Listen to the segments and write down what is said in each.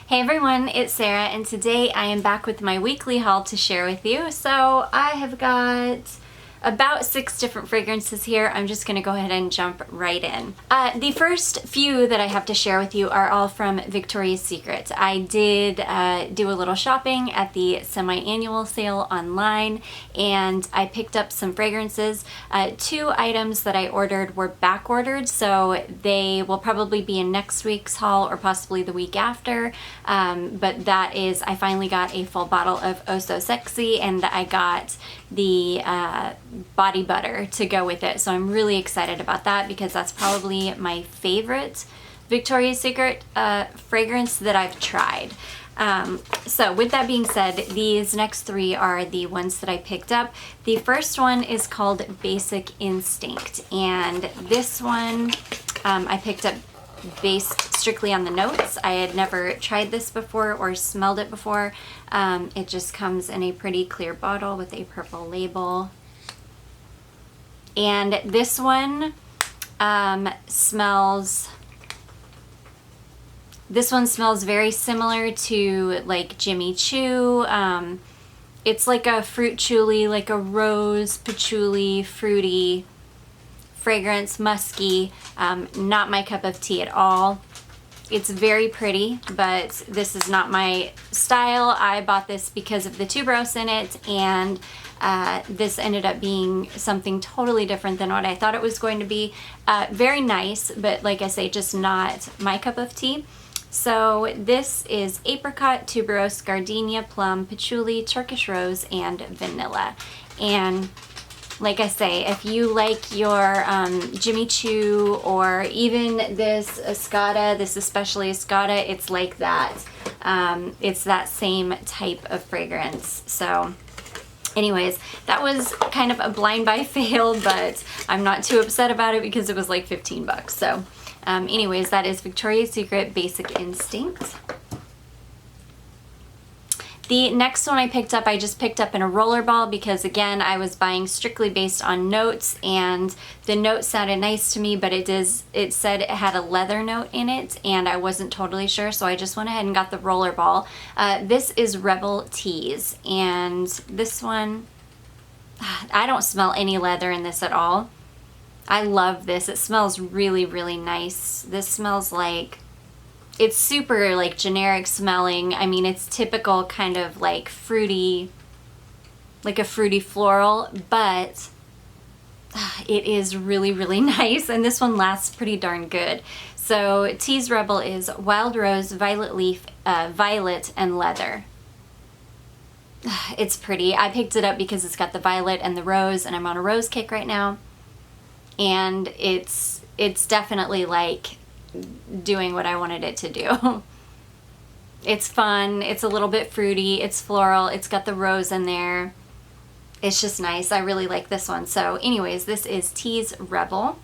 Hey everyone, it's Sarah, and today I am back with my weekly haul to share with you. So I have got about 6 different fragrances here. I'm just going to go ahead and jump right in. The first few that I have to share with you are all from Victoria's Secret. I did do a little shopping at the semi-annual sale online, and I picked up some fragrances. 2 items that I ordered were back ordered, so they will probably be in next week's haul or possibly the week after. But that is, I finally got a full bottle of Oh So Sexy, and I got the body butter to go with it. So I'm really excited about that because that's probably my favorite Victoria's Secret fragrance that I've tried. So with that being said, these next 3 are the ones that I picked up. The first one is called Basic Instinct, and this one I picked up based strictly on the notes. I had never tried this before or smelled it before. It just comes in a pretty clear bottle with a purple label. And this one smells very similar to like Jimmy Choo. It's like a fruit chuli, like a rose, patchouli, fruity fragrance, musky. Not my cup of tea at all. It's very pretty, but this is not my style. I bought this because of the tuberose in it, and this ended up being something totally different than what I thought it was going to be. Very nice, but like I say, just not my cup of tea. So this is apricot, tuberose, gardenia, plum, patchouli, Turkish rose, and vanilla. And like I say, if you like your Jimmy Choo or even this Escada, this especially Escada, it's like that. It's that same type of fragrance. So anyways, that was kind of a blind buy fail, but I'm not too upset about it because it was like 15 bucks. So anyways, that is Victoria's Secret Basic Instinct. The next one I picked up, I just picked up in a rollerball because, again, I was buying strictly based on notes, and the note sounded nice to me, but it said it had a leather note in it, and I wasn't totally sure, so I just went ahead and got the rollerball. This is Rebel Tease, and this one, I don't smell any leather in this at all. I love this. It smells really, really nice. This smells like... It's super like generic smelling. I mean, it's typical kind of like fruity, like a fruity floral, but it is really, really nice. And this one lasts pretty darn good. So Tease Rebel is wild rose, violet leaf, violet, and leather. It's pretty. I picked it up because it's got the violet and the rose, and I'm on a rose kick right now. And it's definitely like doing what I wanted it to do. It's fun, it's a little bit fruity, it's floral, it's got the rose in there. It's just nice. I really like this one. So anyways, this is Tease Rebel.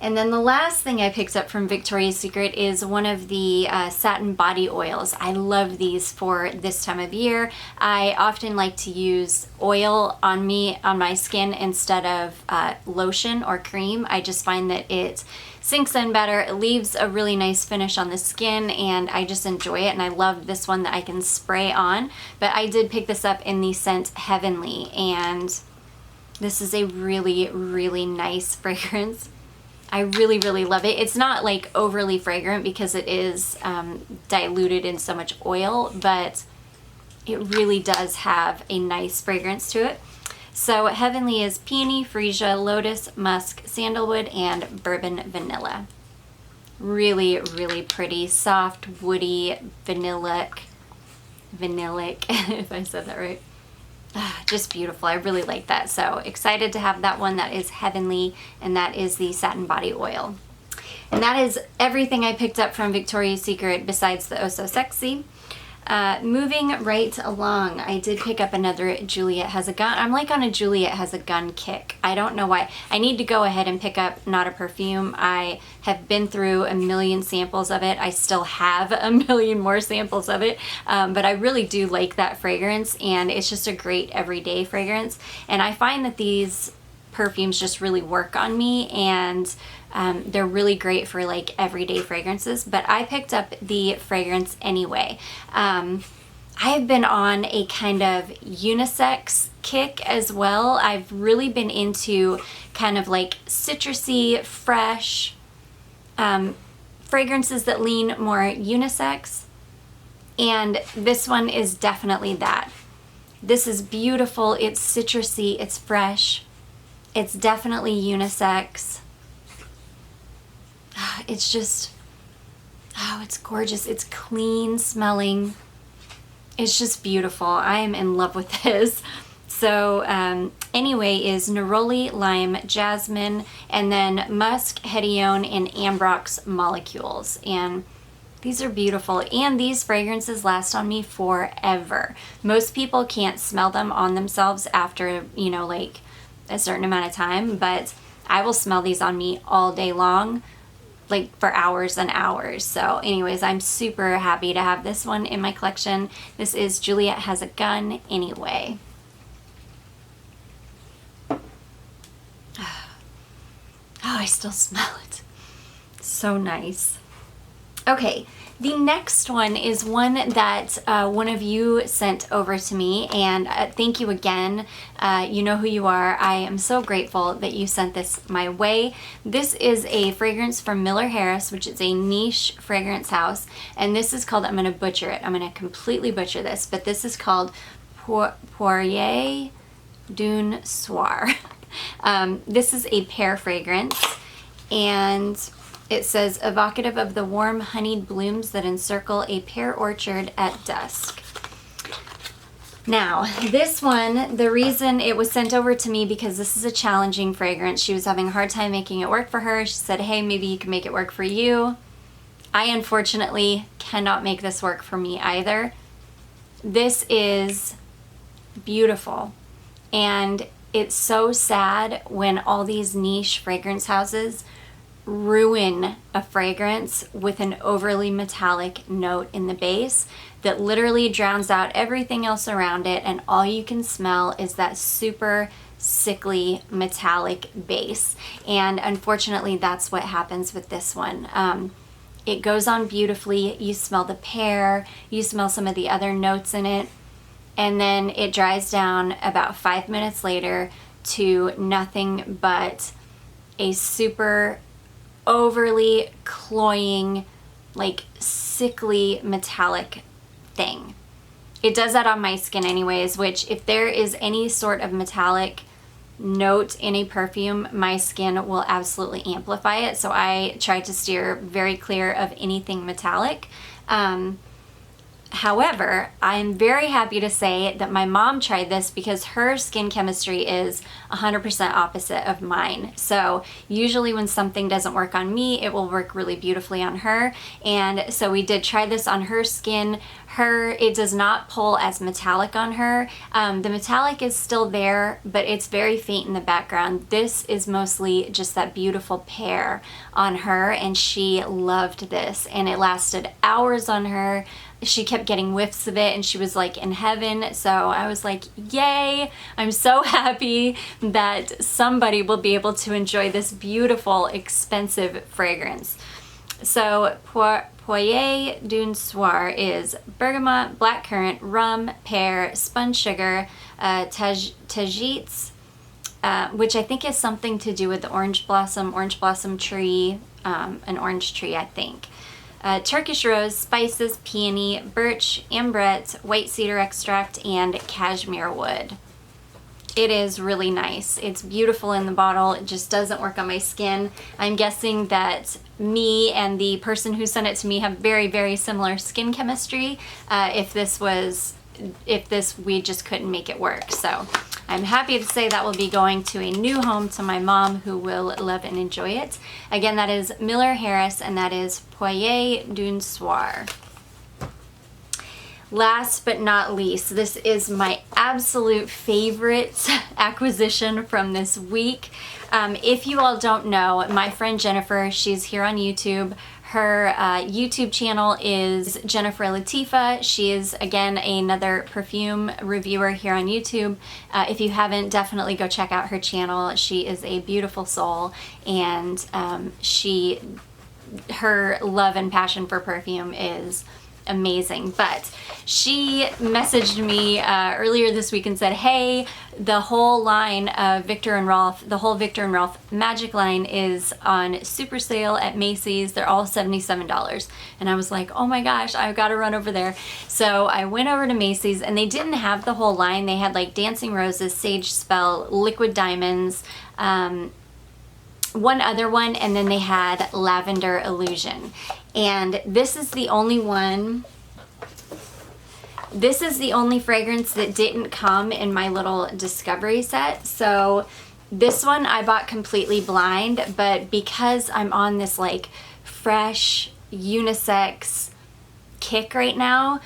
And then the last thing I picked up from Victoria's Secret is one of the satin body oils. I love these for this time of year. I often like to use oil on my skin instead of lotion or cream. I just find that it sinks in better. It leaves a really nice finish on the skin, and I just enjoy it, and I love this one that I can spray on. But I did pick this up in the scent Heavenly, and this is a really, really nice fragrance. I really, really love it. It's not like overly fragrant because it is diluted in so much oil, but it really does have a nice fragrance to it. So Heavenly is peony, freesia, lotus, musk, sandalwood, and bourbon vanilla. Really, really pretty, soft, woody, vanillic, if I said that right. Just beautiful. I really like that. So excited to have that one. That is Heavenly, and that is the satin body oil. And that is everything I picked up from Victoria's Secret besides the Oh So Sexy. Moving right along, I did pick up another Juliette Has a Gun. I'm like on a Juliette Has a Gun kick. I don't know why. I need to go ahead and pick up Not a Perfume. I have been through a million samples of it. I still have a million more samples of it, but I really do like that fragrance, and it's just a great everyday fragrance. And I find that these perfumes just really work on me, and They're really great for like everyday fragrances, but I picked up the fragrance anyway. I've been on a kind of unisex kick as well. I've really been into kind of like citrusy, fresh fragrances that lean more unisex. And this one is definitely that. This is beautiful. It's citrusy. It's fresh. It's definitely unisex. It's just, oh, it's gorgeous. It's clean smelling. It's just beautiful. I am in love with this. So anyway is neroli, lime, jasmine, and then musk, hedione, and ambrox molecules. And these are beautiful. And these fragrances last on me forever. Most people can't smell them on themselves after, you know, like a certain amount of time, but I will smell these on me all day long, like for hours and hours. So anyways, I'm super happy to have this one in my collection. This is Juliette Has a Gun Anyway. Oh, I still smell it. So nice. Okay, the next one is one that one of you sent over to me, and thank you again. You know who you are. I am so grateful that you sent this my way. This is a fragrance from Miller Harris, which is a niche fragrance house, and this is called, I'm going to butcher it. I'm going to completely butcher this, but this is called Poirier d'un Soir. This is a pear fragrance, and it says, evocative of the warm honeyed blooms that encircle a pear orchard at dusk. Now, this one, the reason it was sent over to me, because this is a challenging fragrance. She was having a hard time making it work for her. She said, hey, maybe you can make it work for you. I unfortunately cannot make this work for me either. This is beautiful, and it's so sad when all these niche fragrance houses ruin a fragrance with an overly metallic note in the base that literally drowns out everything else around it, and all you can smell is that super sickly metallic base. And unfortunately, that's what happens with this one. It goes on beautifully. You smell the pear, you smell some of the other notes in it, and then it dries down about 5 minutes later to nothing but a super overly cloying, like sickly metallic thing. It does that on my skin anyways, which if there is any sort of metallic note in a perfume, my skin will absolutely amplify it. So I try to steer very clear of anything metallic. However, I'm very happy to say that my mom tried this because her skin chemistry is 100% opposite of mine. So usually when something doesn't work on me, it will work really beautifully on her. And so we did try this on her skin. It does not pull as metallic on her. The metallic is still there, but it's very faint in the background. This is mostly just that beautiful pear on her, and she loved this, and it lasted hours on her. She kept getting whiffs of it, and she was like in heaven. So I was like, yay, I'm so happy that somebody will be able to enjoy this beautiful, expensive fragrance. So Poirier d'un Soir is bergamot, blackcurrant, rum, pear, spun sugar, tajites, which I think is something to do with the orange blossom tree, an orange tree, I think. Turkish rose, spices, peony, birch, ambrette, white cedar extract, and cashmere wood. It is really nice. It's beautiful in the bottle. It just doesn't work on my skin. I'm guessing that me and the person who sent it to me have very, very similar skin chemistry. We just couldn't make it work. So I'm happy to say that will be going to a new home to my mom, who will love and enjoy it. Again, that is Miller Harris, and that is Poirier d'un Soir. Last but not least, this is my absolute favorite acquisition from this week. If you all don't know, my friend Jennifer, she's here on YouTube. Her YouTube channel is Jennifer Latifa. She is, again, another perfume reviewer here on YouTube. If you haven't, definitely go check out her channel. She is a beautiful soul, and her love and passion for perfume is amazing. But she messaged me earlier this week and said, hey, the whole line of Viktor and Rolf, the whole Viktor and Rolf Magic line is on super sale at Macy's. They're all $77. And I was like, oh my gosh, I've got to run over there. So I went over to Macy's, and they didn't have the whole line. They had like Dancing Roses, Sage Spell, Liquid Diamonds, one other one, and then they had Lavender Illusion. And this is the only one, this is the only fragrance that didn't come in my little discovery set. So this one I bought completely blind, but because I'm on this like fresh unisex kick right now,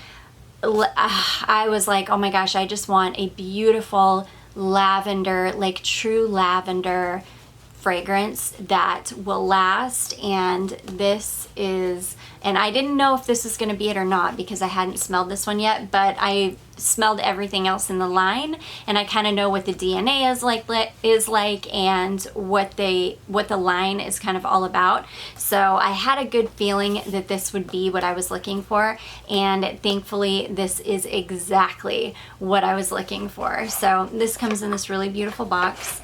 I was like, oh my gosh, I just want a beautiful lavender, like true lavender fragrance that will last. And this is, and I didn't know if this was going to be it or not because I hadn't smelled this one yet, but I smelled everything else in the line, and I kind of know what the DNA is like and what the line is kind of all about. So I had a good feeling that this would be what I was looking for, and thankfully this is exactly what I was looking for. So this comes in this really beautiful box,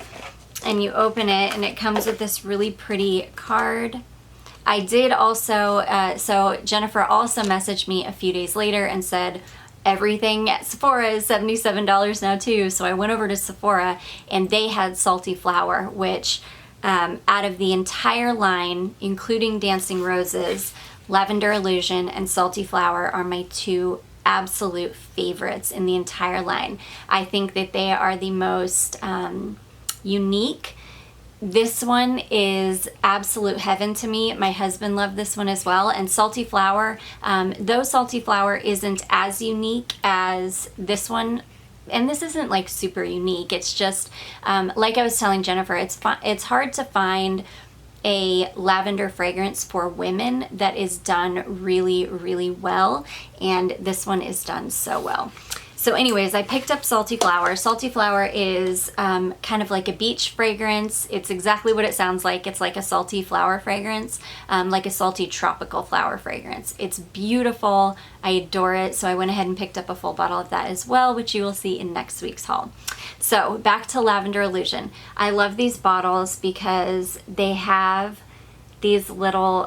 and you open it and it comes with this really pretty card. I did also, so Jennifer also messaged me a few days later and said, everything at Sephora is $77 now too. So I went over to Sephora and they had Salty Flower, which out of the entire line, including Dancing Roses, Lavender Illusion, and Salty Flower are my two absolute favorites in the entire line. I think that they are the most unique. This one is absolute heaven to me. My husband loved this one as well. And Salty Flower, though Salty Flower isn't as unique as this one, and this isn't like super unique, it's just like I was telling Jennifer, it's hard to find a lavender fragrance for women that is done really, really well, and this one is done so well. So anyways, I picked up Salty Flower. Salty Flower is kind of like a beach fragrance. It's exactly what it sounds like. It's like a salty flower fragrance, like a salty tropical flower fragrance. It's beautiful. I adore it. So I went ahead and picked up a full bottle of that as well, which you will see in next week's haul. So back to Lavender Illusion. I love these bottles because they have these little,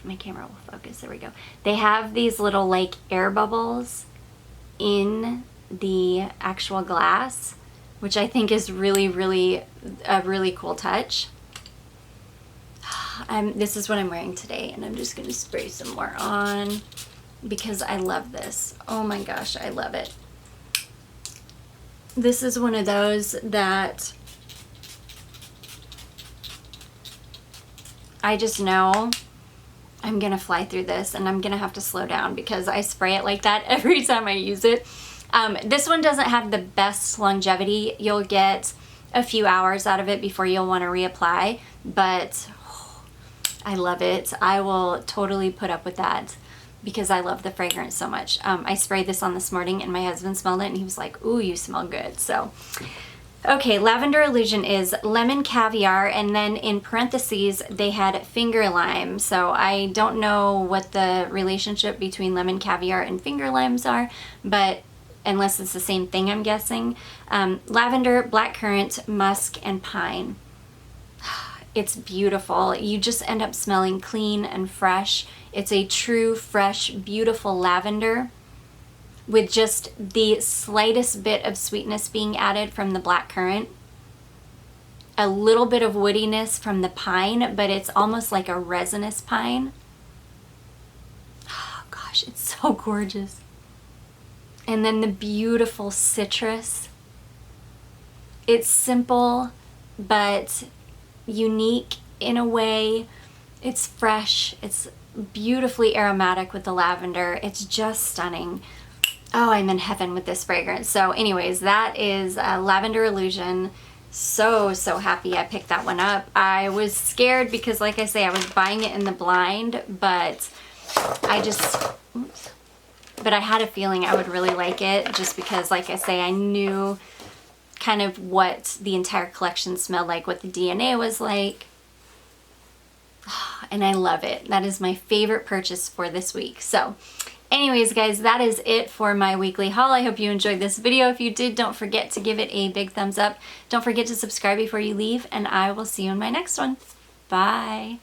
my camera will focus, there we go. They have these little like air bubbles in the actual glass, which I think is really, really a really cool touch. This is what I'm wearing today, and I'm just going to spray some more on because I love this. Oh my gosh, I love it. This is one of those that I just know I'm gonna fly through this, and I'm gonna have to slow down because I spray it like that every time I use it. This one doesn't have the best longevity. You'll get a few hours out of it before you'll want to reapply, but I love it. I will totally put up with that because I love the fragrance so much. I sprayed this on this morning and my husband smelled it and he was like, ooh, you smell good. So okay, Lavender Illusion is lemon caviar, and then in parentheses they had finger lime. So I don't know what the relationship between lemon caviar and finger limes are, but unless it's the same thing, I'm guessing. Lavender, blackcurrant, musk, and pine. It's beautiful. You just end up smelling clean and fresh. It's a true, fresh, beautiful lavender, with just the slightest bit of sweetness being added from the blackcurrant. A little bit of woodiness from the pine, but it's almost like a resinous pine. Oh gosh, it's so gorgeous. And then the beautiful citrus. It's simple, but unique in a way. It's fresh. It's beautifully aromatic with the lavender. It's just stunning. Oh, I'm in heaven with this fragrance. So anyways, that is Lavender Illusion. so happy I picked that one up. I was scared because, like I say, I was buying it in the blind, but I had a feeling I would really like it, just because, like I say, I knew kind of what the entire collection smelled like, what the DNA was like. And I love it. That is my favorite purchase for this week. So anyways, guys, that is it for my weekly haul. I hope you enjoyed this video. If you did, don't forget to give it a big thumbs up. Don't forget to subscribe before you leave, and I will see you in my next one. Bye.